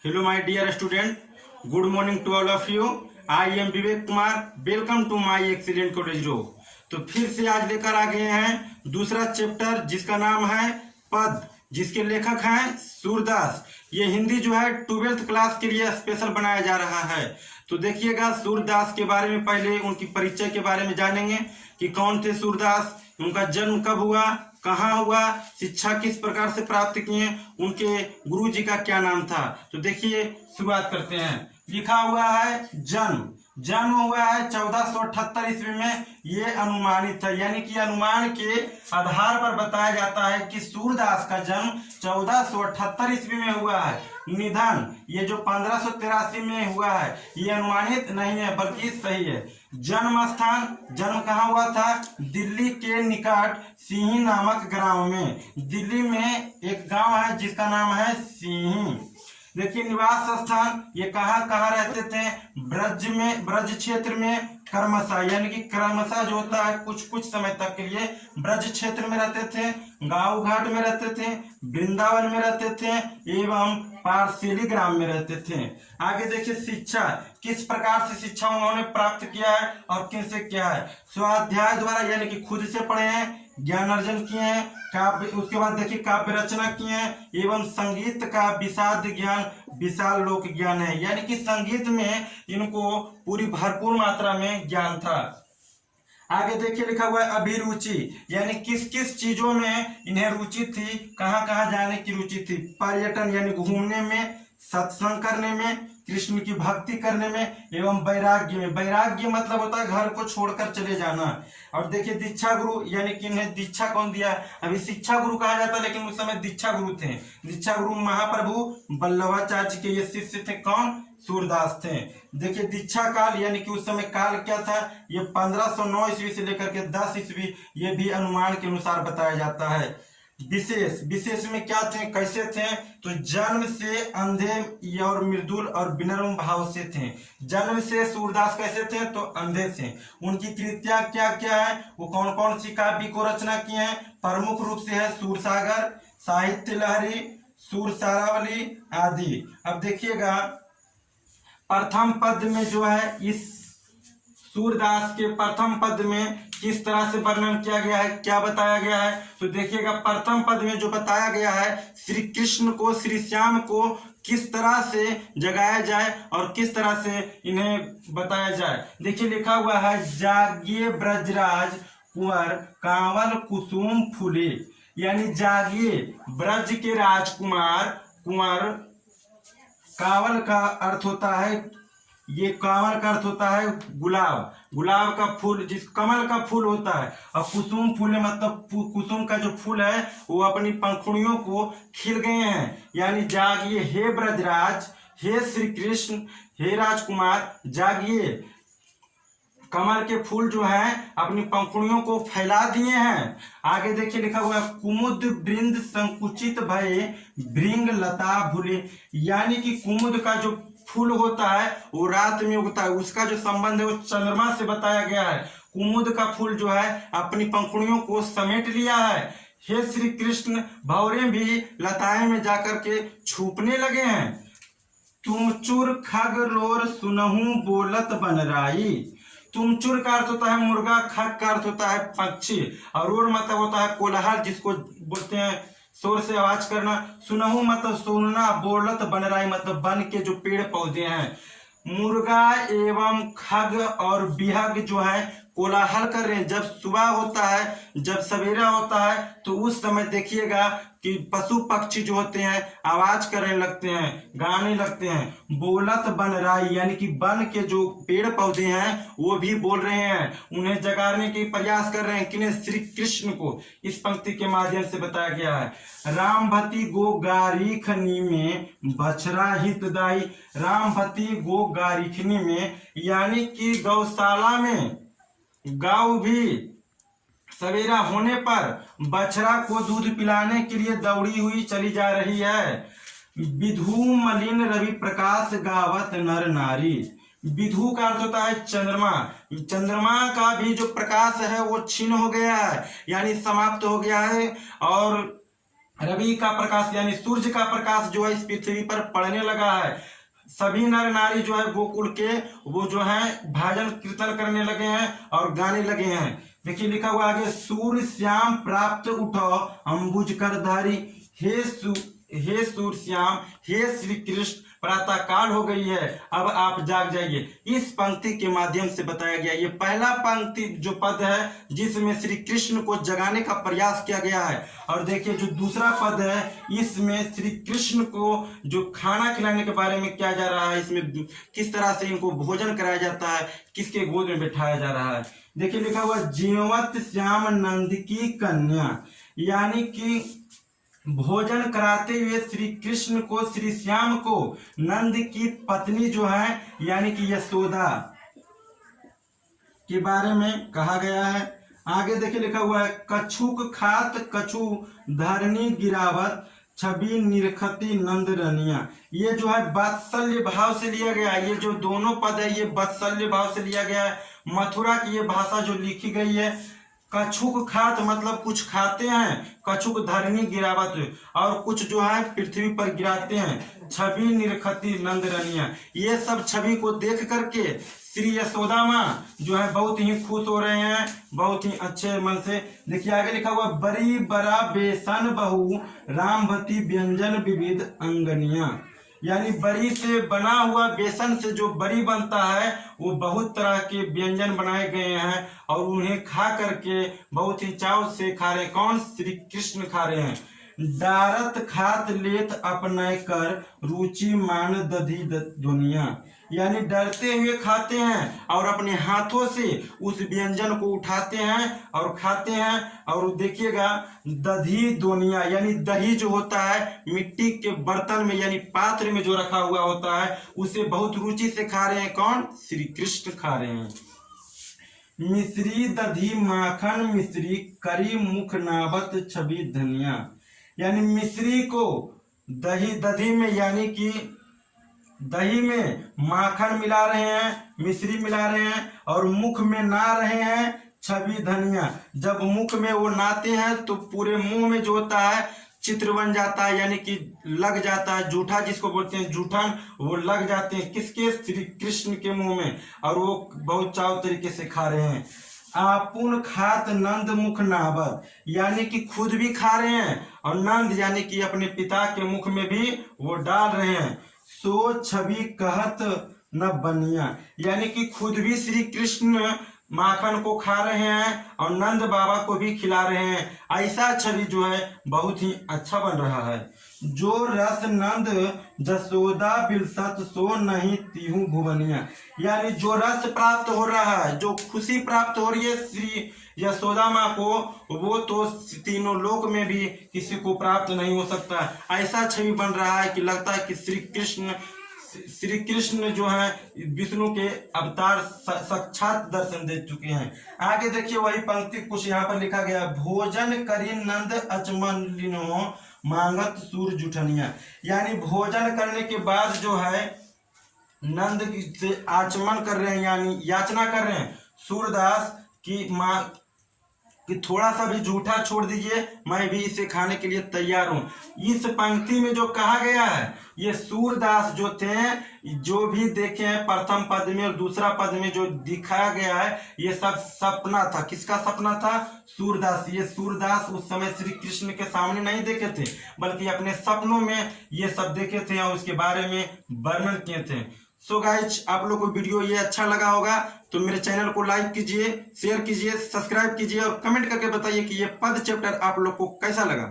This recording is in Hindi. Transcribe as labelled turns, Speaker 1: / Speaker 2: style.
Speaker 1: Hello my dear student, good morning to all of you. I am Vivek Kumar. Welcome to my excellent college row. तो फिर से आज लेकर आ गए हैं दूसरा चैप्टर जिसका नाम है पद, जिसके लेखक हैं सूरदास. ये हिंदी जो है 12th क्लास के लिए स्पेशल बनाया जा रहा है. तो देखिएगा सूरदास के बारे में पहले उनकी परिचय के बारे में जानेंगे कि कौन थे सूरदास, उनका जन्म कब हुआ, कहाँ हुआ, शिक्षा किस प्रकार से प्राप्त किए, उनके गुरु जी का क्या नाम था. तो देखिए शुरुआत करते हैं. लिखा हुआ है जन्म हुआ है 1478 ईस्वी में. ये अनुमानित है, यानी कि अनुमान के आधार पर बताया जाता है कि सूरदास का जन्म 1478 ईस्वी में हुआ है. निधन ये जो 1583 में हुआ है, ये अनुमानित नहीं है बल्कि सही है. जन्म स्थान, जन्म कहाँ हुआ था? दिल्ली के निकट सिंही नामक गांव में. दिल्ली में एक गांव है जिसका नाम है सिंही. देखिए निवास स्थान, ये कहाँ कहाँ रहते थे? ब्रज क्षेत्र में कर्मशा, यानी कि कर्मशा जो होता है कुछ समय तक के लिए ब्रज क्षेत्र में रहते थे, गांव घाट में रहते थे, वृंदावन में रहते थे एवं पारसेली ग्राम में रहते थे. आगे देखिए शिक्षा, किस प्रकार से शिक्षा उन्होंने प्राप्त किया है और किनसे किया है? स्वाध्याय द्वारा, यानी कि खुद से पढ़े हैं, ज्ञान अर्जन किए हैं, काव्य, उसके बाद देखिए काव्य रचना किए हैं एवं संगीत का विशाद ज्ञान, विशाल लोक ज्ञान है, यानी कि संगीत में इनको पूरी भरपूर मात्रा में ज्ञान था. आगे देखिए लिखा हुआ है अभिरुचि, यानी किस किस चीजों में इन्हें रुचि थी, कहाँ कहाँ जाने की रुचि थी? पर्यटन यानी घूमने में, सत्संग करने में, कृष्ण की भक्ति करने में एवं वैराग्य में. वैराग्य मतलब होता है घर को छोड़कर चले जाना. और देखिए दीक्षा गुरु, यानी कि इन्हें दीक्षा कौन दिया? अभी शिक्षा गुरु कहा जाता है लेकिन उस समय दीक्षा गुरु थे. दीक्षा गुरु महाप्रभु वल्लभाचार्य जी के ये शिष्य थे. कौन? सूरदास थे. देखिए दीक्षा काल, यानी कि उस समय काल क्या था? ये 1509 ईस्वी से लेकर के 10 ईस्वी, ये भी अनुमान के अनुसार बताया जाता है. विशेष में क्या थे, कैसे थे? तो जन्म से अंधे और मृदुल और विनम्र भाव से थे. जन्म से सूरदास कैसे थे? तो अंधे थे. उनकी कृतियां क्या क्या है, वो कौन कौन सी काव्य को रचना किए हैं? प्रमुख रूप से है सूरसागर, साहित्य लहरी, सूरसारावली आदि. अब देखिएगा प्रथम पद में जो है, इस सूरदास के प्रथम पद में किस तरह से वर्णन किया गया है, क्या बताया गया है? तो देखिएगा प्रथम पद में जो बताया गया है, श्री कृष्ण को, श्री श्याम को किस तरह से जगाया जाए और किस तरह से इन्हें बताया जाए. देखिए लिखा हुआ है जागिए ब्रजराज कुंवर कांवल कुसुम फूले, यानी जागिए ब्रज के राजकुमार. कुंवर, कांवल का अर्थ होता है, ये कांवल का अर्थ होता है गुलाब, गुलाब का फूल, जिस कमल का फूल होता है. और कुसुम फूल मतलब कुसुम का जो फूल है वो अपनी पंखुड़ियों को खिल गए हैं. यानी जागिए हे ब्रजराज, हे श्री कृष्ण, हे राजकुमार, जागिए. कमल के फूल जो है अपनी पंखुड़ियों को फैला दिए हैं. आगे देखिए लिखा हुआ है कुमुद वृंद संकुचित भये भृंग लता भूले, यानी कि कुमुद का जो फूल होता है वो रात में उगता है, उसका जो संबंध है वो चंद्रमा से बताया गया है. कुमुद का फूल जो है अपनी पंखुड़ियों को समेट लिया है. हे श्री कृष्ण, भौरे भी लताएं में जाकर के छुपने लगे हैं. तुम चुर खग रोर सुनहु बोलत बनराई. तुमचुर का अर्थ होता है मुर्गा, खग का अर्थ होता है पक्षी, और रोर मतलब होता है कोलाहल, जिसको बोलते हैं शोर से आवाज करना. सुनहु मतलब सुनना, बोलत बनराई मतलब बन के जो पेड़ पौधे हैं. मुर्गा एवं खग और बिहग जो है कोलाहल कर रहे हैं. जब सुबह होता है, जब सवेरा होता है, तो उस समय देखिएगा कि पशु पक्षी जो होते हैं आवाज करने लगते हैं, गाने लगते हैं. बोलत बनराई, यानी कि बन के जो पेड़ पौधे हैं वो भी बोल रहे हैं, उन्हें जगाने के प्रयास कर रहे हैं. किन्हें? श्री कृष्ण को. इस पंक्ति के माध्यम से बताया गया है. रामभती गो गारीखनी में बछरा हितदाई. रामभती गो गारीखनी में, यानी कि गौशाला में गाय भी सवेरा होने पर बछड़ा को दूध पिलाने के लिए दौड़ी हुई चली जा रही है. विधु मलिन रवि प्रकाश गावत नर नारी. विधु का अर्थ होता है चंद्रमा. चंद्रमा का भी जो प्रकाश है वो क्षीण हो गया है, यानी समाप्त हो गया है. और रवि का प्रकाश यानी सूर्य का प्रकाश जो है इस पृथ्वी पर पड़ने लगा है। सभी नर नारी जो है गोकुल के वो जो है भजन कीर्तन करने लगे हैं और गाने लगे हैं। देखिए लिखा हुआ आगे, सूर्य श्याम प्राप्त उठो अंबुज कर धारी, हे सूर्य श्याम, हे श्री कृष्ण, प्रातः काल हो गई है, अब आप जाग जाइए। इस पंक्ति के माध्यम से बताया गया, ये पहला पंक्ति जो पद है जिसमें श्री कृष्ण को जगाने का प्रयास किया गया है। और देखिए जो दूसरा पद है इसमें श्री कृष्ण को जो खाना खिलाने के बारे में किया जा रहा है, इसमें किस तरह से इनको भोजन कराया जाता है, किसके गोद में बैठाया जा रहा है। देखिए लिखा हुआ, जीवत श्याम नंद की कन्या, यानी कि भोजन कराते हुए श्री कृष्ण को, श्री श्याम को नंद की पत्नी जो है यानी कि यशोदा के बारे में कहा गया है। आगे देखिए लिखा हुआ है, कछुक खात कछु धरनी गिरावत, छवि निरखती नंद रनिया। ये जो है वात्सल्य भाव से लिया गया है। ये जो दोनों पद है ये वात्सल्य भाव से लिया गया है। मथुरा की ये भाषा जो लिखी गई है, कछुक खात मतलब कुछ खाते हैं, कछुक धरनी गिरावत, और कुछ जो है पृथ्वी पर गिराते हैं, छवि निरखती नंद रनिया। ये सब छवि को देख करके श्री यशोदा माँ जो है बहुत ही खुश हो रहे हैं, बहुत ही अच्छे मन से। देखिए आगे लिखा हुआ, बड़ी बड़ा बेसन बहु रामवती व्यंजन विविध अंगनिया, यानी बरी से बना हुआ बेसन से जो बरी बनता है वो बहुत तरह के व्यंजन बनाए गए हैं और उन्हें खा करके बहुत ही चाव से खा रहे। कौन? श्री कृष्ण खा रहे हैं। डारत खात लेत अपने कर रुचि मान दधी दुनिया, यानी डरते हुए खाते हैं और अपने हाथों से उस व्यंजन को उठाते हैं और खाते हैं। और देखिएगा दधी दोनिया, यानी दही जो होता है मिट्टी के बर्तन में यानी पात्र में जो रखा हुआ होता है उसे बहुत रुचि से खा रहे हैं। कौन? श्री कृष्ण खा रहे हैं। मिश्री दधी माखन मिश्री करी मुख नावत छवि धनिया, यानी मिश्री को दही में यानी कि दही में माखन मिला रहे हैं, मिश्री मिला रहे हैं और मुख में ना रहे हैं छवि धनिया। जब मुख में वो नाते हैं तो पूरे मुंह में जो होता है चित्र बन जाता है, यानी कि लग जाता है, जूठा जिसको बोलते हैं जूठन, वो लग जाते हैं किसके? श्री कृष्ण के मुंह में, और वो बहुत चाव तरीके से खा रहे हैं। आपुन खात नंद मुख नावत, यानी कि खुद भी खा रहे हैं और नंद यानी कि अपने पिता के मुख में भी वो डाल रहे हैं। सो छवि कहत न बनिया, यानी कि खुद भी श्री कृष्ण माखन को खा रहे हैं और नंद बाबा को भी खिला रहे हैं। ऐसा छवि जो है बहुत ही अच्छा बन रहा है। जो रस नंद जसोदा बिलसत सो नहीं तीहू भुवनिया, यानी जो रस प्राप्त हो रहा है, जो खुशी प्राप्त हो रही है श्री यशोदा माँ को, वो तो तीनों लोक में भी किसी को प्राप्त नहीं हो सकता। ऐसा छवि बन रहा है कि लगता है कि श्री कृष्ण जो है विष्णु के अवतार साक्षात दर्शन दे चुके हैं। आगे देखिए वही पंक्ति कुछ यहाँ पर लिखा गया, भोजन करी नंद अचमन लिनो मांगत सूर जुठनिया, यानी भोजन करने के बाद जो है नंद से आचमन कर रहे हैं यानी याचना कर रहे हैं सूरदास की माँ कि थोड़ा सा भी जूठा छोड़ दीजिए, मैं भी इसे खाने के लिए तैयार हूँ। इस पंक्ति में जो कहा गया है ये सूरदास जो थे, जो भी देखे हैं प्रथम पद में और दूसरा पद में जो दिखाया गया है ये सब सपना था। किसका सपना था? सूरदास। ये सूरदास उस समय श्री कृष्ण के सामने नहीं देखे थे बल्कि अपने सपनों में ये सब देखे थे और उसके बारे में वर्णन किए थे। सो गाइज आप लोग को वीडियो ये अच्छा लगा होगा तो मेरे चैनल को लाइक कीजिए, शेयर कीजिए, सब्सक्राइब कीजिए और कमेंट करके बताइए कि ये पद चैप्टर आप लोग को कैसा लगा।